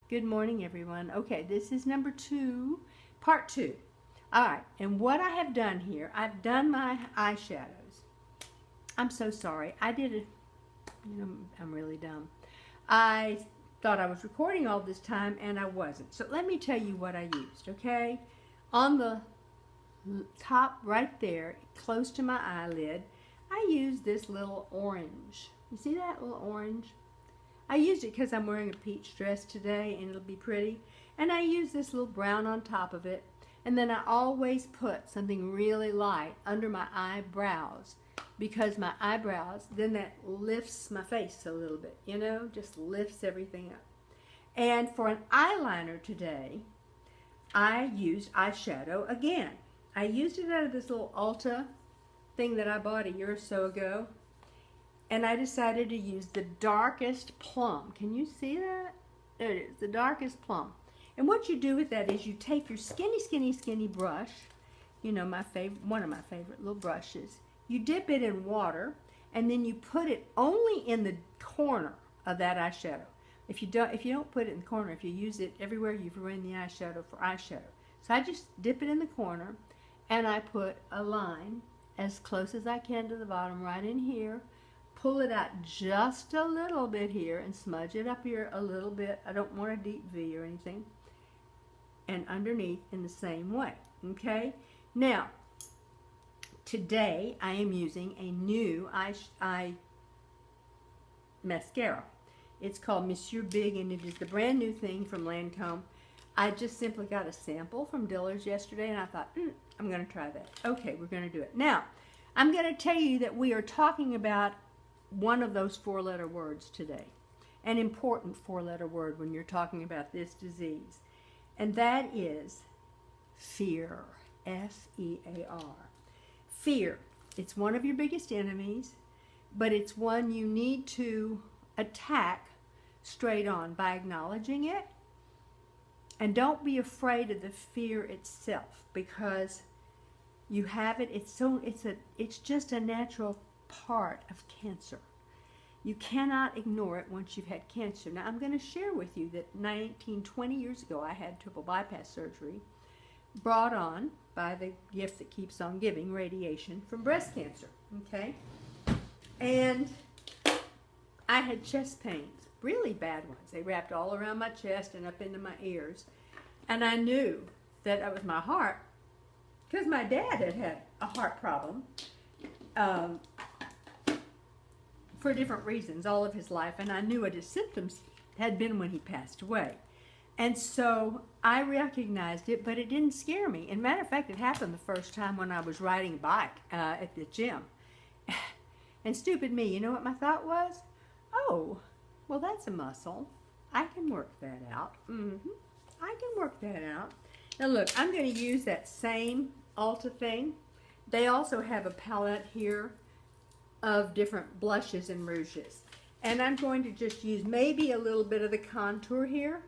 Good morning, everyone. Okay, this is number 2, part 2. All right, and what I have done here, I've done my eyeshadows. I'm so sorry. I did it, I'm really dumb. I thought I was recording all this time, and I wasn't. So let me tell you what I used, okay? On the top right there, close to my eyelid, I used this little orange. You see that little orange? I used it because I'm wearing a peach dress today and it'll be pretty. And I use this little brown on top of it. And then I always put something really light under my eyebrows because my eyebrows, then that lifts my face a little bit, just lifts everything up. And for an eyeliner today, I used eyeshadow again. I used it out of this little Ulta thing that I bought a year or so ago. And I decided to use the darkest plum. Can you see that? There it is, the darkest plum. And what you do with that is you take your skinny brush, my favorite, one of my favorite little brushes. You dip it in water, and then you put it only in the corner of that eyeshadow. If you don't put it in the corner, if you use it everywhere you've ruined the eyeshadow for eyeshadow. So I just dip it in the corner, and I put a line as close as I can to the bottom, right in here. Pull it out just a little bit here and smudge it up here a little bit. I don't want a deep V or anything. And underneath in the same way. Okay? Now, today I am using a new eye mascara. It's called Monsieur Big, and it is the brand new thing from Lancome. I just simply got a sample from Dillard's yesterday, and I thought, I'm going to try that. Okay, we're going to do it. Now, I'm going to tell you that we are talking about one of those 4-letter words today, an important 4-letter word when you're talking about this disease, and that is fear. F-E-A-R. Fear. It's one of your biggest enemies, but it's one you need to attack straight on by acknowledging it, and don't be afraid of the fear itself because you have it. It's just a natural part of cancer. You cannot ignore it once you've had cancer. Now, I'm going to share with you that 20 years ago, I had triple bypass surgery brought on by the gift that keeps on giving, radiation, from breast cancer, okay? And I had chest pains, really bad ones. They wrapped all around my chest and up into my ears. And I knew that it was my heart because my dad had had a heart problem. For different reasons all of his life, and I knew what his symptoms had been when he passed away. And so I recognized it, but it didn't scare me. And matter of fact, it happened the first time when I was riding a bike at the gym. And stupid me, you know what my thought was? Oh, well, that's a muscle. I can work that out. I can work that out. Now look, I'm going to use that same Ulta thing. They also have a palette here of different blushes and rouges. And I'm going to just use maybe a little bit of the contour here,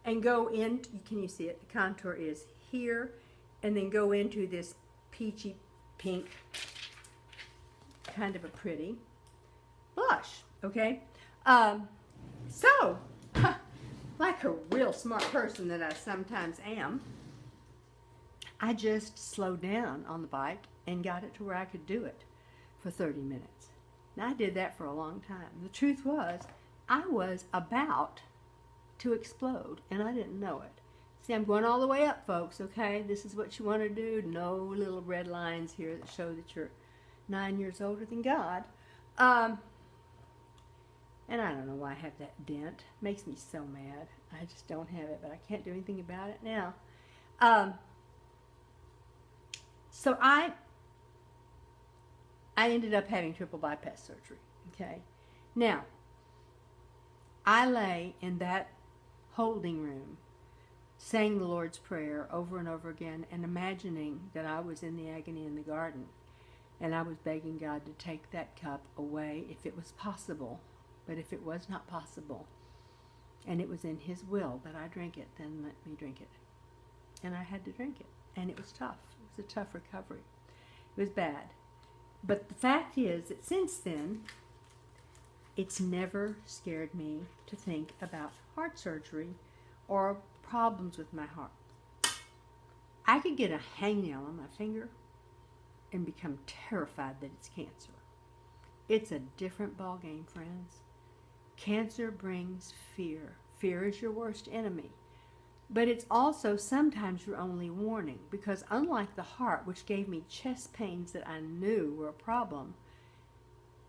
and go in, can you see it? The contour is here, and then go into this peachy pink, kind of a pretty blush, okay? So, like a real smart person that I sometimes am, I just slowed down on the bike and got it to where I could do it for 30 minutes. Now, I did that for a long time. The truth was, I was about to explode, and I didn't know it. See, I'm going all the way up, folks, okay? This is what you want to do. No little red lines here that show that you're 9 years older than God. And I don't know why I have that dent. It makes me so mad. I just don't have it, but I can't do anything about it now. So I ended up having triple bypass surgery, okay? Now, I lay in that holding room saying the Lord's Prayer over and over again and imagining that I was in the agony in the garden and I was begging God to take that cup away if it was possible. But if it was not possible and it was in His will that I drink it, then let me drink it. And I had to drink it. And it was tough. It was a tough recovery. It was bad. But the fact is that since then, It's never scared me to think about heart surgery or problems with my heart. I could get a hangnail on my finger and become terrified that it's cancer. It's a different ballgame, friends. Cancer brings fear. Fear is your worst enemy. But it's also sometimes your only warning, because unlike the heart, which gave me chest pains that I knew were a problem,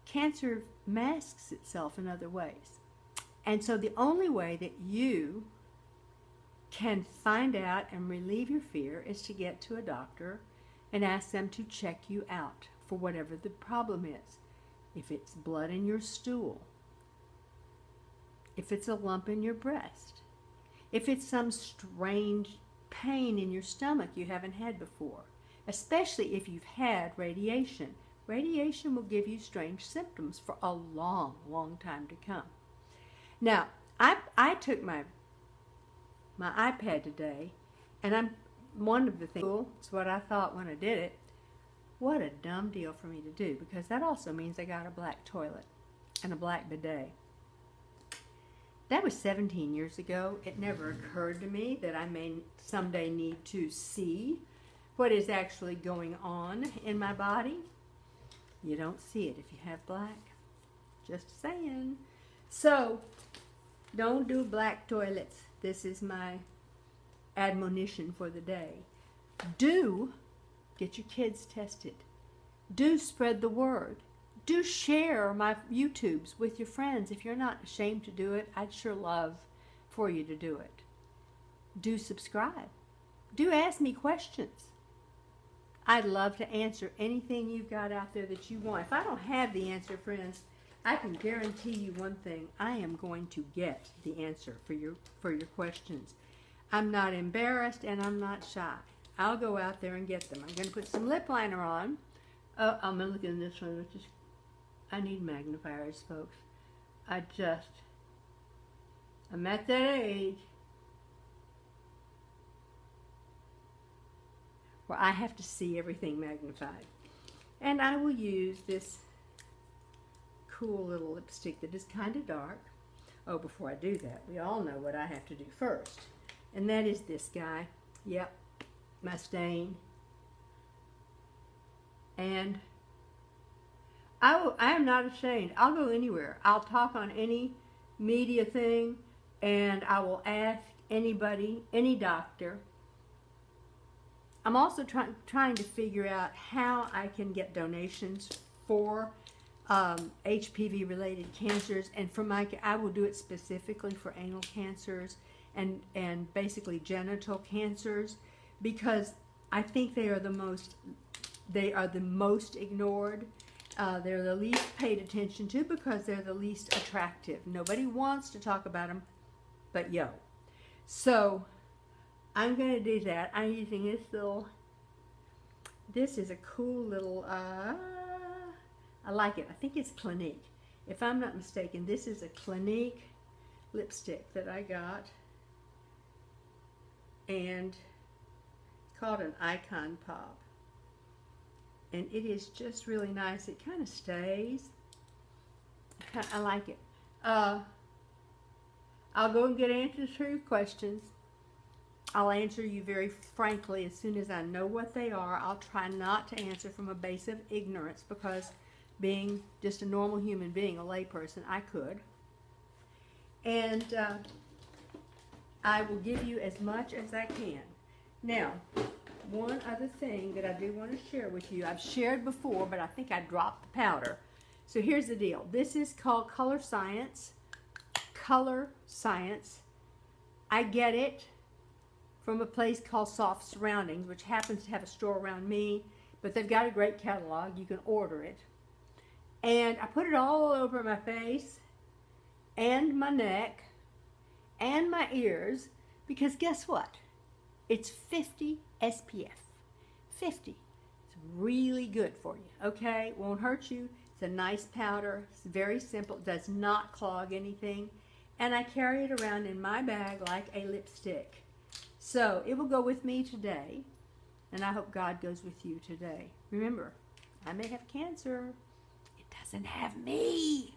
cancer masks itself in other ways. And so the only way that you can find out and relieve your fear is to get to a doctor and ask them to check you out for whatever the problem is. If it's blood in your stool, if it's a lump in your breast, if it's some strange pain in your stomach you haven't had before, especially if you've had radiation. Radiation will give you strange symptoms for a long, long time to come. Now, I took my iPad today, and one of the things, it's what I thought when I did it, what a dumb deal for me to do, because that also means I got a black toilet and a black bidet. That was 17 years ago. It never occurred to me that I may someday need to see what is actually going on in my body. You don't see it if you have black. Just saying. So, don't do black toilets. This is my admonition for the day. Do get your kids tested. Do spread the word. Do share my YouTubes with your friends. If you're not ashamed to do it, I'd sure love for you to do it. Do subscribe. Do ask me questions. I'd love to answer anything you've got out there that you want. If I don't have the answer, friends, I can guarantee you one thing. I am going to get the answer for your questions. I'm not embarrassed and I'm not shy. I'll go out there and get them. I'm going to put some lip liner on. I'm going to look at this one. I need magnifiers, folks. I'm at that age where I have to see everything magnified. And I will use this cool little lipstick that is kind of dark. Oh, before I do that, we all know what I have to do first. And that is this guy. Yep, my stain. And I am not ashamed. I'll go anywhere. I'll talk on any media thing, and I will ask anybody, any doctor. I'm also trying to figure out how I can get donations for HPV-related cancers, and for I will do it specifically for anal cancers and basically genital cancers, because I think they are the most ignored. They're the least paid attention to because they're the least attractive. Nobody wants to talk about them, but yo. So I'm going to do that. I'm using this is a cool little, I like it. I think it's Clinique. If I'm not mistaken, this is a Clinique lipstick that I got. And it's called an Icon Pop. And it is just really nice. It kind of stays. I like it. I'll go and get answers to your questions. I'll answer you very frankly as soon as I know what they are. I'll try not to answer from a base of ignorance, because being just a normal human being, a layperson, I could. And I will give you as much as I can. Now, one other thing that I do want to share with you. I've shared before, but I think I dropped the powder. So here's the deal. This is called Color Science. Color Science. I get it from a place called Soft Surroundings, which happens to have a store around me, but they've got a great catalog. You can order it. And I put it all over my face and my neck and my ears, because guess what? It's 50 SPF. 50. It's really good for you, okay? It won't hurt you. It's a nice powder. It's very simple. It does not clog anything. And I carry it around in my bag like a lipstick. So it will go with me today, and I hope God goes with you today. Remember, I may have cancer. It doesn't have me.